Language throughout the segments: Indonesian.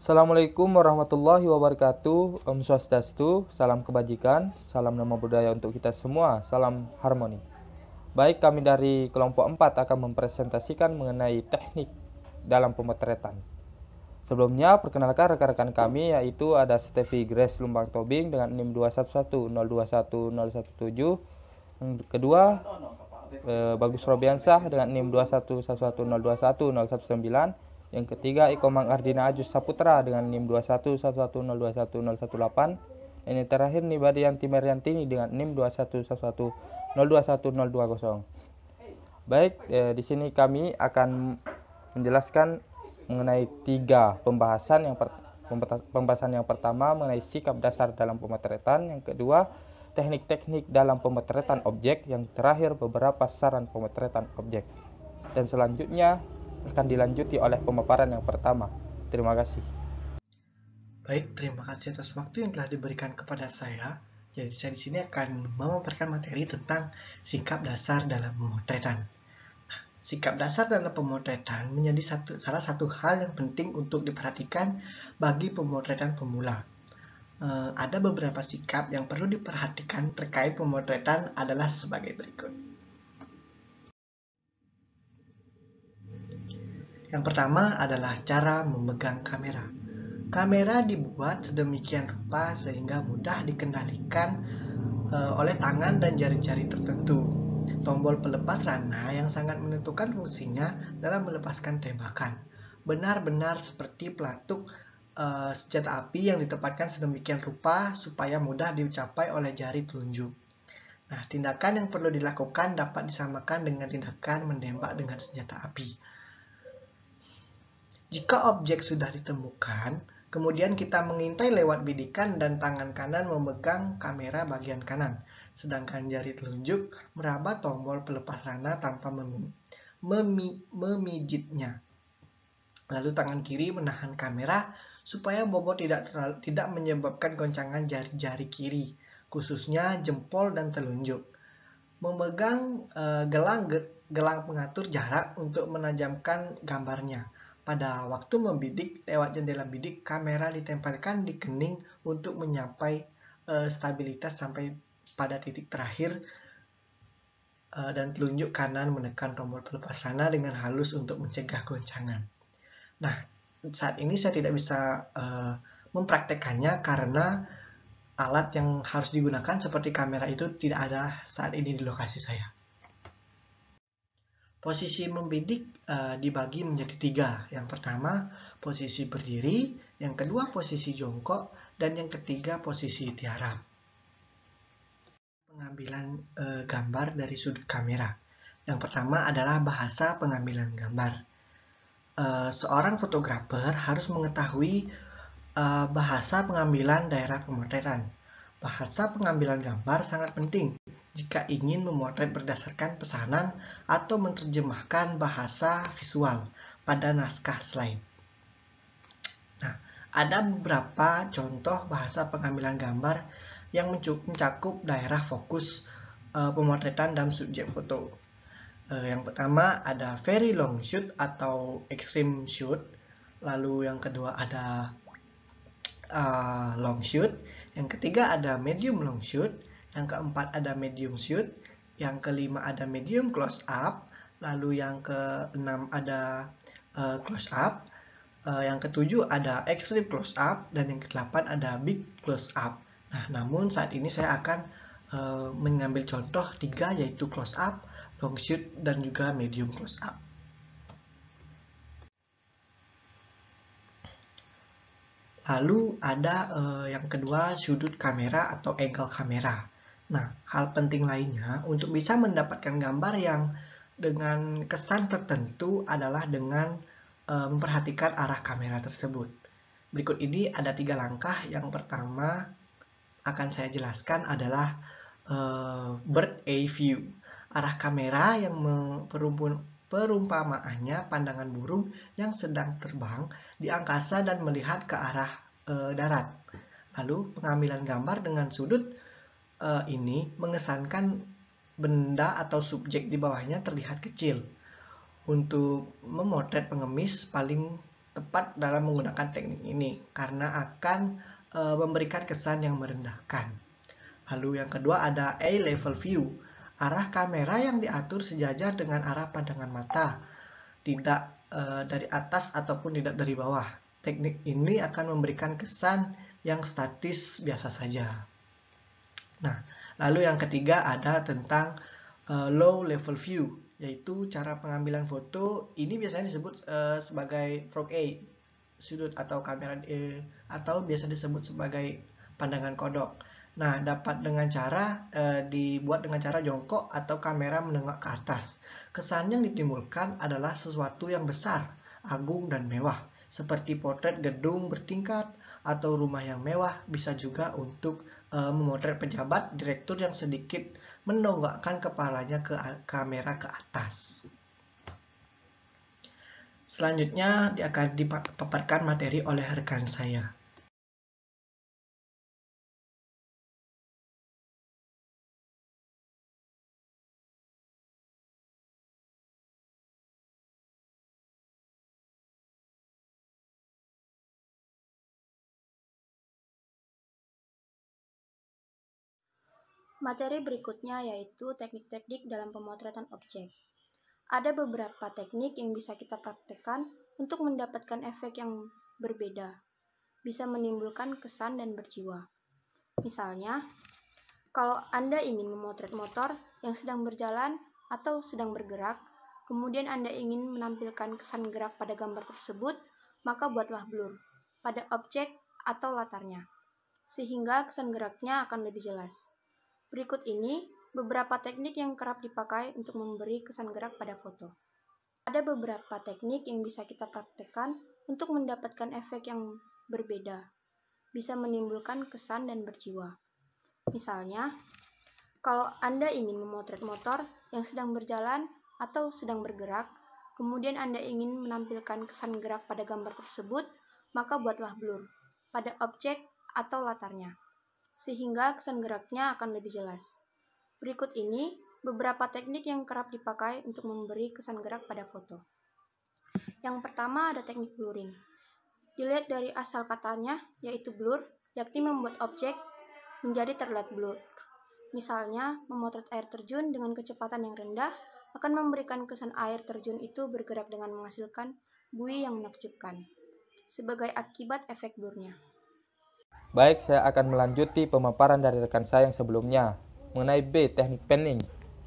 Assalamualaikum warahmatullahi wabarakatuh. Om Swastiastu, salam kebajikan, salam nama budaya untuk kita semua, salam harmoni. Baik, kami dari kelompok 4 akan mempresentasikan mengenai teknik dalam pemotretan. Sebelumnya, perkenalkan rekan-rekan kami, yaitu ada Stevi Grace Lumbang Tobing dengan NIM 21102117. Yang kedua, Bagus Robiansah dengan NIM 2111021019. Yang ketiga, Iko Mangardina Ajus Saputra dengan NIM 2111021018. Dan yang terakhir, Nibadianti Meriantini dengan NIM 2111021020. Baik, di sini kami akan menjelaskan mengenai tiga pembahasan. Pembahasan yang pertama mengenai sikap dasar dalam pemotretan, yang kedua teknik-teknik dalam pemotretan objek, yang terakhir beberapa saran pemotretan objek. Dan selanjutnya akan dilanjuti oleh pemaparan yang pertama. Terima kasih. Baik, terima kasih atas waktu yang telah diberikan kepada saya. Jadi saya di sini akan memaparkan materi tentang sikap dasar dalam pemotretan. Sikap dasar dalam pemotretan menjadi salah satu hal yang penting untuk diperhatikan bagi pemotretan pemula. Ada beberapa sikap yang perlu diperhatikan terkait pemotretan adalah sebagai berikut. Yang pertama adalah cara memegang kamera. Kamera dibuat sedemikian rupa sehingga mudah dikendalikan oleh tangan dan jari-jari tertentu. Tombol pelepas rana yang sangat menentukan fungsinya dalam melepaskan tembakan. Benar-benar seperti pelatuk senjata api yang ditempatkan sedemikian rupa supaya mudah dicapai oleh jari telunjuk. Nah, tindakan yang perlu dilakukan dapat disamakan dengan tindakan menembak dengan senjata api. Jika objek sudah ditemukan, kemudian kita mengintai lewat bidikan dan tangan kanan memegang kamera bagian kanan, sedangkan jari telunjuk meraba tombol pelepas rana tanpa memijitnya. Lalu tangan kiri menahan kamera supaya bobot tidak menyebabkan goncangan jari-jari kiri, khususnya jempol dan telunjuk. Memegang gelang pengatur jarak untuk menajamkan gambarnya. Pada waktu membidik, lewat jendela bidik, kamera ditempelkan di kening untuk mencapai stabilitas sampai pada titik terakhir, dan telunjuk kanan menekan tombol pelepas rana dengan halus untuk mencegah goncangan. Nah, saat ini saya tidak bisa mempraktekannya karena alat yang harus digunakan seperti kamera itu tidak ada saat ini di lokasi saya. Posisi membidik dibagi menjadi tiga. Yang pertama, posisi berdiri. Yang kedua, posisi jongkok. Dan yang ketiga, posisi tiarap. Pengambilan gambar dari sudut kamera. Yang pertama adalah bahasa pengambilan gambar. Seorang fotografer harus mengetahui bahasa pengambilan daerah pemotretan. Bahasa pengambilan gambar sangat penting jika ingin memotret berdasarkan pesanan atau menerjemahkan bahasa visual pada naskah slide. Nah, ada beberapa contoh bahasa pengambilan gambar yang mencakup daerah fokus pemotretan dan subjek foto. Yang pertama ada very long shoot atau extreme shoot. Lalu yang kedua ada long shoot. Yang ketiga ada medium long shoot. Yang keempat ada medium shoot. Yang kelima ada medium close up. Lalu yang keenam ada close up. Yang ketujuh ada extreme close up. Dan yang kedelapan ada big close up. Nah, namun saat ini saya akan mengambil contoh tiga, yaitu close up, long shoot, dan juga medium close up. Lalu ada yang kedua, sudut kamera atau angle kamera. Nah, hal penting lainnya untuk bisa mendapatkan gambar yang dengan kesan tertentu adalah dengan memperhatikan arah kamera tersebut. Berikut ini ada 3 langkah. Yang pertama akan saya jelaskan adalah bird eye view. Arah kamera yang perumpamaannya pandangan burung yang sedang terbang di angkasa dan melihat ke arah darat. Lalu pengambilan gambar dengan sudut ini mengesankan benda atau subjek di bawahnya terlihat kecil. Untuk memotret pengemis paling tepat dalam menggunakan teknik ini karena akan memberikan kesan yang merendahkan. Lalu yang kedua ada eye level view. Arah kamera yang diatur sejajar dengan arah pandangan mata, tidak dari atas ataupun tidak dari bawah. Teknik ini akan memberikan kesan yang statis biasa saja. Nah, lalu yang ketiga ada tentang low level view, yaitu cara pengambilan foto. Ini biasanya disebut sebagai frog eye, sudut atau kamera atau biasa disebut sebagai pandangan kodok. Nah, dapat dengan cara dibuat dengan cara jongkok atau kamera menengok ke atas. Kesan yang ditimbulkan adalah sesuatu yang besar, agung dan mewah, seperti potret gedung bertingkat atau rumah yang mewah. Bisa juga untuk memotret pejabat, direktur yang sedikit menonggakkan kepalanya ke kamera ke atas. Selanjutnya akan dipaparkan materi oleh rekan saya. Materi berikutnya yaitu teknik-teknik dalam pemotretan objek. Ada beberapa teknik yang bisa kita praktekkan untuk mendapatkan efek yang berbeda, bisa menimbulkan kesan dan berjiwa. Misalnya, kalau Anda ingin memotret motor yang sedang berjalan atau sedang bergerak, kemudian Anda ingin menampilkan kesan gerak pada gambar tersebut, maka buatlah blur pada objek atau latarnya, sehingga kesan geraknya akan lebih jelas. Berikut ini beberapa teknik yang kerap dipakai untuk memberi kesan gerak pada foto. Ada beberapa teknik yang bisa kita praktekkan untuk mendapatkan efek yang berbeda, bisa menimbulkan kesan dan berjiwa. Misalnya, kalau Anda ingin memotret motor yang sedang berjalan atau sedang bergerak, kemudian Anda ingin menampilkan kesan gerak pada gambar tersebut, maka buatlah blur pada objek atau latarnya, sehingga kesan geraknya akan lebih jelas. Berikut ini beberapa teknik yang kerap dipakai untuk memberi kesan gerak pada foto. Yang pertama ada teknik blurring. Dilihat dari asal katanya, yaitu blur, yakni membuat objek menjadi terlihat blur. Misalnya, memotret air terjun dengan kecepatan yang rendah akan memberikan kesan air terjun itu bergerak dengan menghasilkan buih yang menakjubkan, sebagai akibat efek blurnya. Baik, saya akan melanjuti pemaparan dari rekan saya yang sebelumnya mengenai B, teknik panning.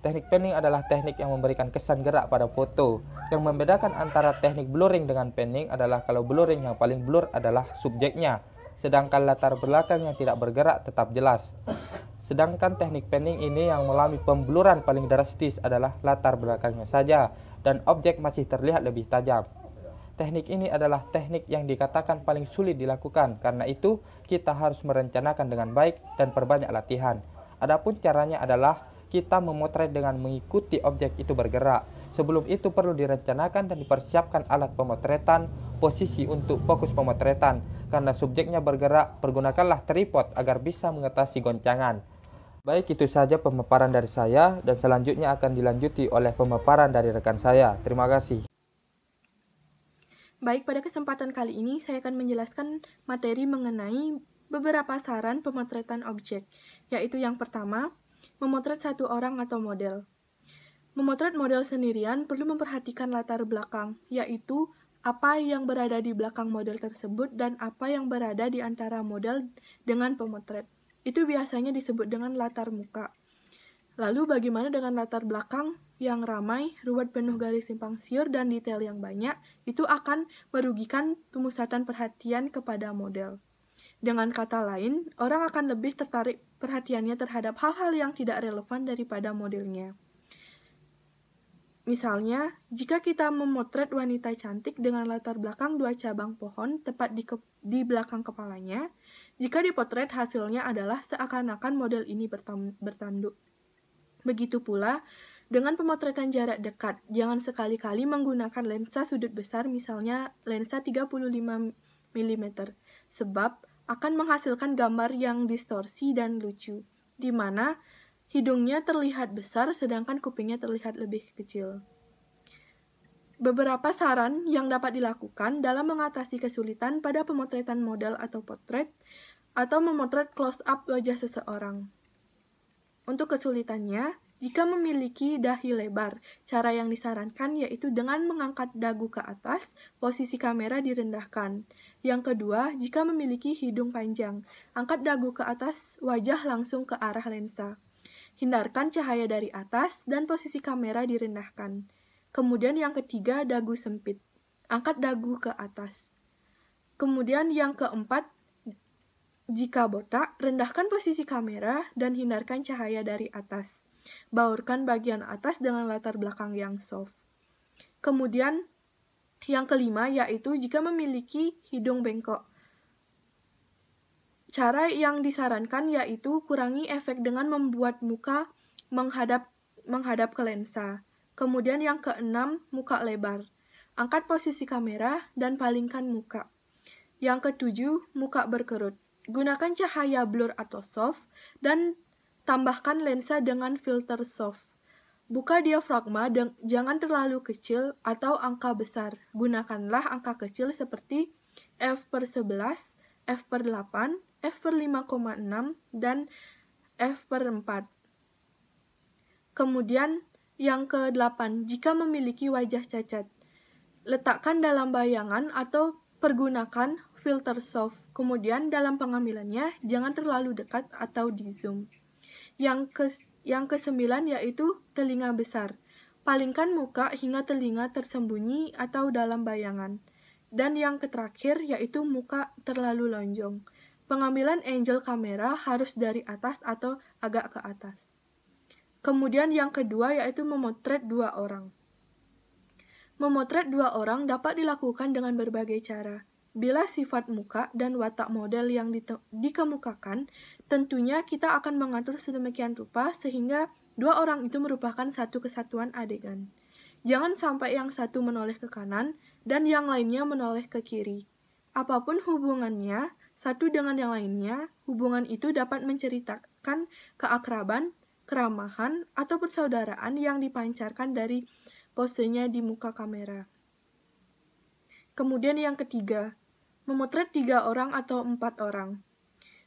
Teknik panning adalah teknik yang memberikan kesan gerak pada foto. Yang membedakan antara teknik blurring dengan panning adalah kalau blurring yang paling blur adalah subjeknya, sedangkan latar belakang yang tidak bergerak tetap jelas. Sedangkan teknik panning ini yang mengalami pembluran paling drastis adalah latar belakangnya saja dan objek masih terlihat lebih tajam. Teknik ini adalah teknik yang dikatakan paling sulit dilakukan, karena itu kita harus merencanakan dengan baik dan perbanyak latihan. Adapun caranya adalah kita memotret dengan mengikuti objek itu bergerak. Sebelum itu perlu direncanakan dan dipersiapkan alat pemotretan, posisi untuk fokus pemotretan. Karena subjeknya bergerak, pergunakanlah tripod agar bisa mengatasi goncangan. Baik, itu saja pemaparan dari saya dan selanjutnya akan dilanjuti oleh pemaparan dari rekan saya. Terima kasih. Baik, pada kesempatan kali ini saya akan menjelaskan materi mengenai beberapa saran pemotretan objek, yaitu yang pertama, memotret satu orang atau model. Memotret model sendirian perlu memperhatikan latar belakang, yaitu apa yang berada di belakang model tersebut dan apa yang berada di antara model dengan pemotret. Itu biasanya disebut dengan latar muka. Lalu bagaimana dengan latar belakang yang ramai, ruwet penuh garis simpang siur, dan detail yang banyak? Itu akan merugikan pemusatan perhatian kepada model. Dengan kata lain, orang akan lebih tertarik perhatiannya terhadap hal-hal yang tidak relevan daripada modelnya. Misalnya, jika kita memotret wanita cantik dengan latar belakang dua cabang pohon tepat di belakang kepalanya, jika dipotret hasilnya adalah seakan-akan model ini bertanduk. Begitu pula dengan pemotretan jarak dekat, jangan sekali-kali menggunakan lensa sudut besar, misalnya lensa 35 mm, sebab akan menghasilkan gambar yang distorsi dan lucu, di mana hidungnya terlihat besar sedangkan kupingnya terlihat lebih kecil. beberapa saran yang dapat dilakukan dalam mengatasi kesulitan pada pemotretan model atau potret atau memotret close-up wajah seseorang. Untuk kesulitannya, jika memiliki dahi lebar, cara yang disarankan yaitu dengan mengangkat dagu ke atas, posisi kamera direndahkan. Yang kedua, jika memiliki hidung panjang, angkat dagu ke atas, wajah langsung ke arah lensa. Hindarkan cahaya dari atas dan posisi kamera direndahkan. Kemudian yang ketiga, dagu sempit. Angkat dagu ke atas. Kemudian yang keempat, jika botak, rendahkan posisi kamera dan hindarkan cahaya dari atas. Baurkan bagian atas dengan latar belakang yang soft. Kemudian yang kelima yaitu jika memiliki hidung bengkok. Cara yang disarankan yaitu kurangi efek dengan membuat muka menghadap ke lensa. Kemudian yang keenam, muka lebar. Angkat posisi kamera dan palingkan muka. Yang ketujuh, muka berkerut. Gunakan cahaya blur atau soft dan tambahkan lensa dengan filter soft. Buka diafragma dan jangan terlalu kecil atau angka besar. Gunakanlah angka kecil seperti f/11, f/8, f/5,6, dan f/4. Kemudian yang ke-8, jika memiliki wajah cacat, letakkan dalam bayangan atau pergunakan filter soft. Kemudian dalam pengambilannya jangan terlalu dekat atau di zoom. Yang ke-9 yaitu telinga besar. Palingkan muka hingga telinga tersembunyi atau dalam bayangan. Dan yang terakhir yaitu muka terlalu lonjong. Pengambilan angle kamera harus dari atas atau agak ke atas. Kemudian yang kedua yaitu memotret 2 orang. Memotret 2 orang dapat dilakukan dengan berbagai cara. Bila sifat muka dan watak model yang dikemukakan, tentunya kita akan mengatur sedemikian rupa sehingga 2 orang itu merupakan satu kesatuan adegan. Jangan sampai yang satu menoleh ke kanan dan yang lainnya menoleh ke kiri. Apapun hubungannya, satu dengan yang lainnya, hubungan itu dapat menceritakan keakraban, keramahan, atau persaudaraan yang dipancarkan dari posenya di muka kamera. Kemudian yang ketiga, memotret 3 orang atau 4 orang.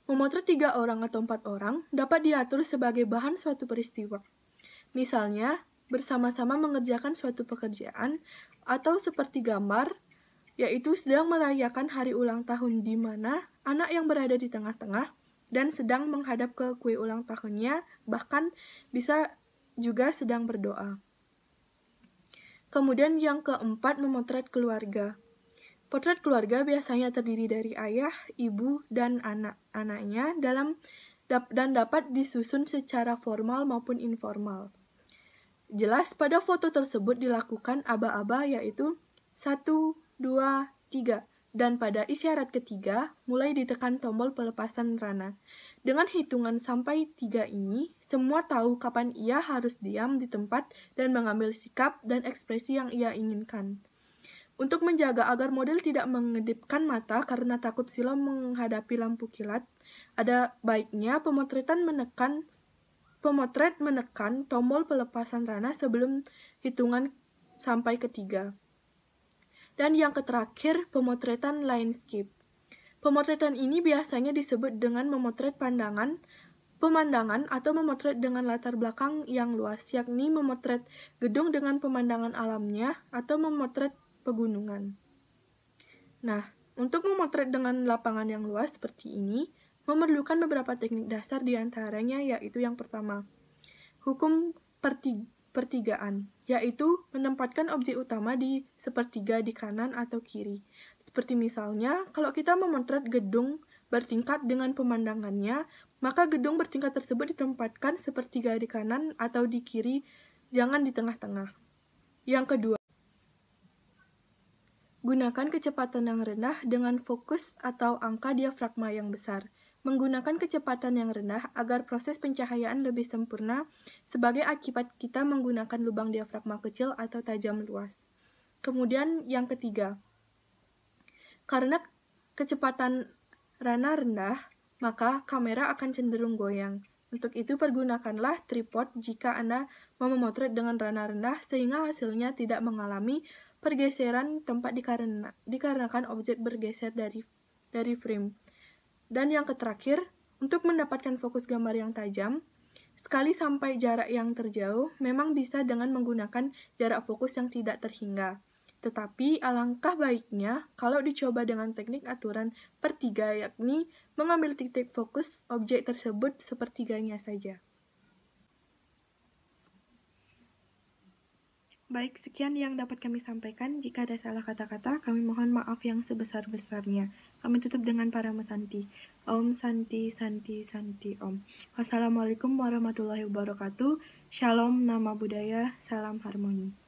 Memotret 3 orang atau 4 orang dapat diatur sebagai bahan suatu peristiwa. Misalnya, bersama-sama mengerjakan suatu pekerjaan, atau seperti gambar, yaitu sedang merayakan hari ulang tahun di mana anak yang berada di tengah-tengah dan sedang menghadap ke kue ulang tahunnya, bahkan bisa juga sedang berdoa. Kemudian yang keempat, memotret keluarga. Potret keluarga biasanya terdiri dari ayah, ibu, dan anak-anaknya dan dapat disusun secara formal maupun informal. Jelas pada foto tersebut dilakukan aba-aba yaitu 1, 2, 3, dan pada isyarat ketiga mulai ditekan tombol pelepasan rana. Dengan hitungan sampai 3 ini, semua tahu kapan ia harus diam di tempat dan mengambil sikap dan ekspresi yang ia inginkan. Untuk menjaga agar model tidak mengedipkan mata karena takut silau menghadapi lampu kilat, ada baiknya pemotret menekan tombol pelepasan rana sebelum hitungan sampai ketiga. Dan yang terakhir, pemotretan landscape. Pemotretan ini biasanya disebut dengan memotret pemandangan atau memotret dengan latar belakang yang luas, yakni memotret gedung dengan pemandangan alamnya atau memotret pegunungan. Nah, untuk memotret dengan lapangan yang luas seperti ini, memerlukan beberapa teknik dasar diantaranya yaitu yang pertama, hukum pertigaan, yaitu menempatkan objek utama di sepertiga di kanan atau kiri. Seperti misalnya, kalau kita memotret gedung bertingkat dengan pemandangannya, maka gedung bertingkat tersebut ditempatkan sepertiga di kanan atau di kiri, jangan di tengah-tengah. Yang kedua, gunakan kecepatan yang rendah dengan fokus atau angka diafragma yang besar. Menggunakan kecepatan yang rendah agar proses pencahayaan lebih sempurna sebagai akibat kita menggunakan lubang diafragma kecil atau tajam luas. Kemudian yang ketiga, karena kecepatan rana rendah, maka kamera akan cenderung goyang. Untuk itu pergunakanlah tripod jika Anda mau memotret dengan rana rendah sehingga hasilnya tidak mengalami pergeseran tempat dikarenakan objek bergeser dari frame. Dan yang terakhir, untuk mendapatkan fokus gambar yang tajam, sekali sampai jarak yang terjauh, memang bisa dengan menggunakan jarak fokus yang tidak terhingga. Tetapi alangkah baiknya kalau dicoba dengan teknik aturan per 3, yakni mengambil titik fokus objek tersebut sepertiganya saja. Baik, sekian yang dapat kami sampaikan. Jika ada salah kata-kata, kami mohon maaf yang sebesar-besarnya. Kami tutup dengan Parama Santi. Om Santi Santi Santi Om. Wassalamualaikum warahmatullahi wabarakatuh. Shalom, nama budaya, salam harmoni.